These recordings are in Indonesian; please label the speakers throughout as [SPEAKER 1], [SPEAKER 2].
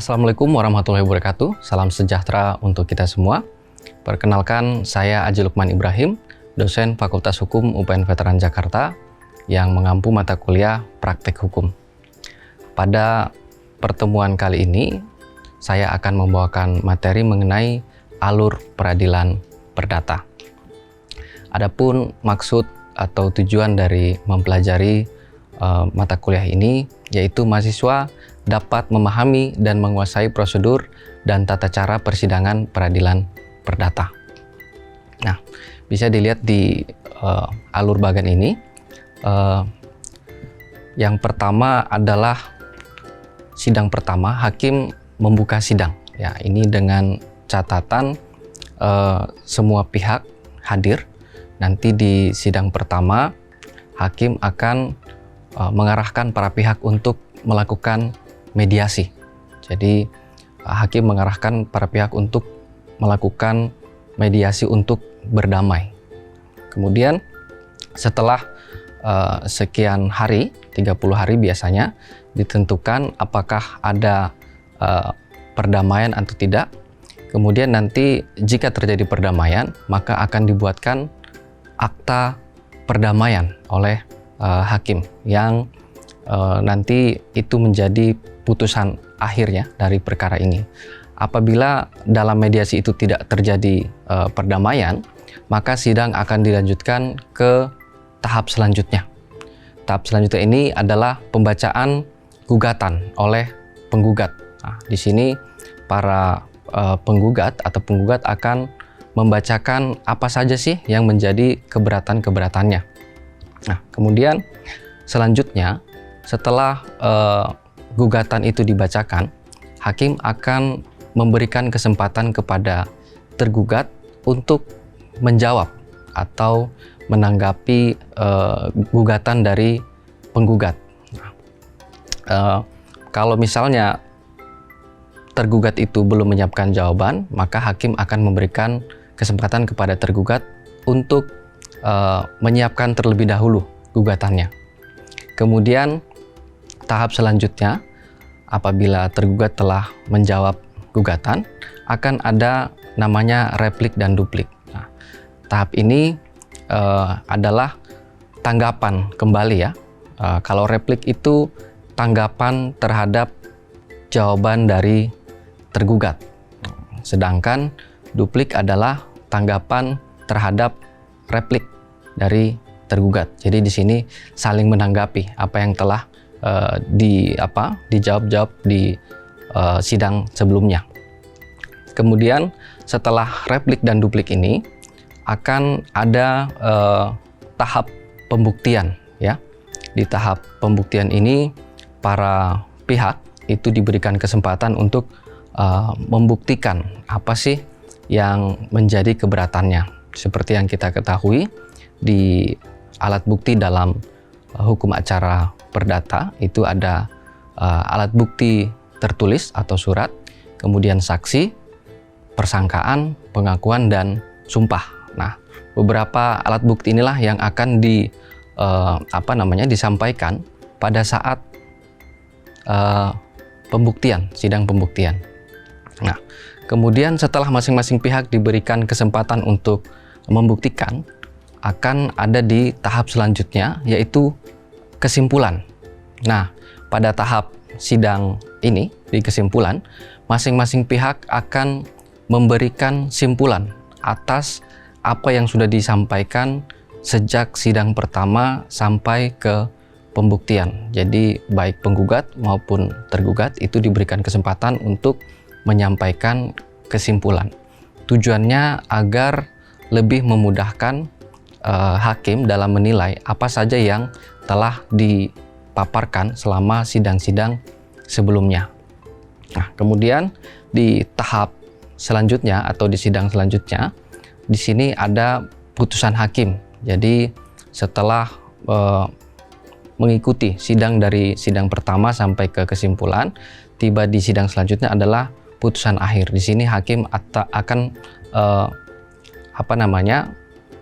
[SPEAKER 1] Assalamualaikum warahmatullahi wabarakatuh. Salam sejahtera untuk kita semua. Perkenalkan, saya Aji Lukman Ibrahim, dosen Fakultas Hukum UPN Veteran Jakarta yang mengampu mata kuliah praktek hukum. Pada pertemuan kali ini, saya akan membawakan materi mengenai alur peradilan perdata. Adapun maksud atau tujuan dari mempelajari mata kuliah ini yaitu mahasiswa dapat memahami dan menguasai prosedur dan tata cara persidangan peradilan perdata. Nah, bisa dilihat di alur bagan ini. Yang pertama adalah sidang pertama, hakim membuka sidang. Ya, ini dengan catatan semua pihak hadir. Nanti di sidang pertama, hakim akan mengarahkan para pihak untuk melakukan mediasi. Jadi hakim mengarahkan para pihak untuk melakukan mediasi untuk berdamai. Kemudian setelah sekian hari, 30 hari biasanya, ditentukan apakah ada perdamaian atau tidak. Kemudian nanti jika terjadi perdamaian, maka akan dibuatkan akta perdamaian oleh hakim yang nanti itu menjadi putusan akhirnya dari perkara ini. Apabila dalam mediasi itu tidak terjadi perdamaian, maka sidang akan dilanjutkan ke tahap selanjutnya. Tahap selanjutnya ini adalah pembacaan gugatan oleh penggugat. Nah, di sini para penggugat atau penggugat akan membacakan apa saja sih yang menjadi keberatan-keberatannya. Nah, kemudian selanjutnya setelah gugatan itu dibacakan, hakim akan memberikan kesempatan kepada tergugat untuk menjawab atau menanggapi gugatan dari penggugat. Nah, kalau misalnya tergugat itu belum menyiapkan jawaban, maka hakim akan memberikan kesempatan kepada tergugat untuk menyiapkan terlebih dahulu gugatannya. Kemudian tahap selanjutnya, apabila tergugat telah menjawab gugatan, akan ada namanya replik dan duplik. Nah, tahap ini adalah tanggapan kembali ya. Kalau replik itu tanggapan terhadap jawaban dari tergugat. Sedangkan duplik adalah tanggapan terhadap replik dari tergugat. Jadi di sini saling menanggapi apa yang telah dijawab di sidang sebelumnya. Kemudian setelah replik dan duplik ini akan ada tahap pembuktian ya. Di tahap pembuktian ini para pihak itu diberikan kesempatan untuk membuktikan apa sih yang menjadi keberatannya. Seperti yang kita ketahui di alat bukti dalam hukum acara perdata itu ada alat bukti tertulis atau surat, kemudian saksi, persangkaan, pengakuan, dan sumpah. Nah, beberapa alat bukti inilah yang akan disampaikan pada saat pembuktian, sidang pembuktian. Nah, kemudian setelah masing-masing pihak diberikan kesempatan untuk membuktikan, akan ada di tahap selanjutnya yaitu kesimpulan. Nah, pada tahap sidang ini, di kesimpulan, masing-masing pihak akan memberikan simpulan atas apa yang sudah disampaikan sejak sidang pertama sampai ke pembuktian. Jadi baik penggugat maupun tergugat itu diberikan kesempatan untuk menyampaikan kesimpulan. Tujuannya agar lebih memudahkan hakim dalam menilai apa saja yang telah dipaparkan selama sidang-sidang sebelumnya. Nah, kemudian di tahap selanjutnya atau di sidang selanjutnya, di sini ada putusan hakim. Jadi setelah mengikuti sidang dari sidang pertama sampai ke kesimpulan, tiba di sidang selanjutnya adalah putusan akhir. Di sini hakim akan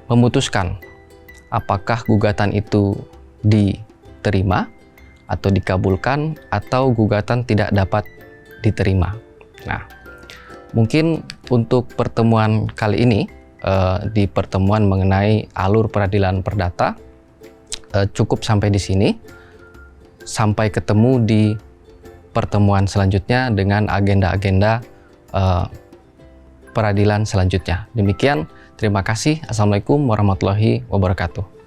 [SPEAKER 1] memutuskan apakah gugatan itu diterima atau dikabulkan atau gugatan tidak dapat diterima. Nah, mungkin untuk pertemuan kali ini, di pertemuan mengenai alur peradilan perdata, cukup sampai di sini. Sampai ketemu di pertemuan selanjutnya dengan agenda-agenda peradilan selanjutnya. Demikian, terima kasih. Assalamualaikum warahmatullahi wabarakatuh.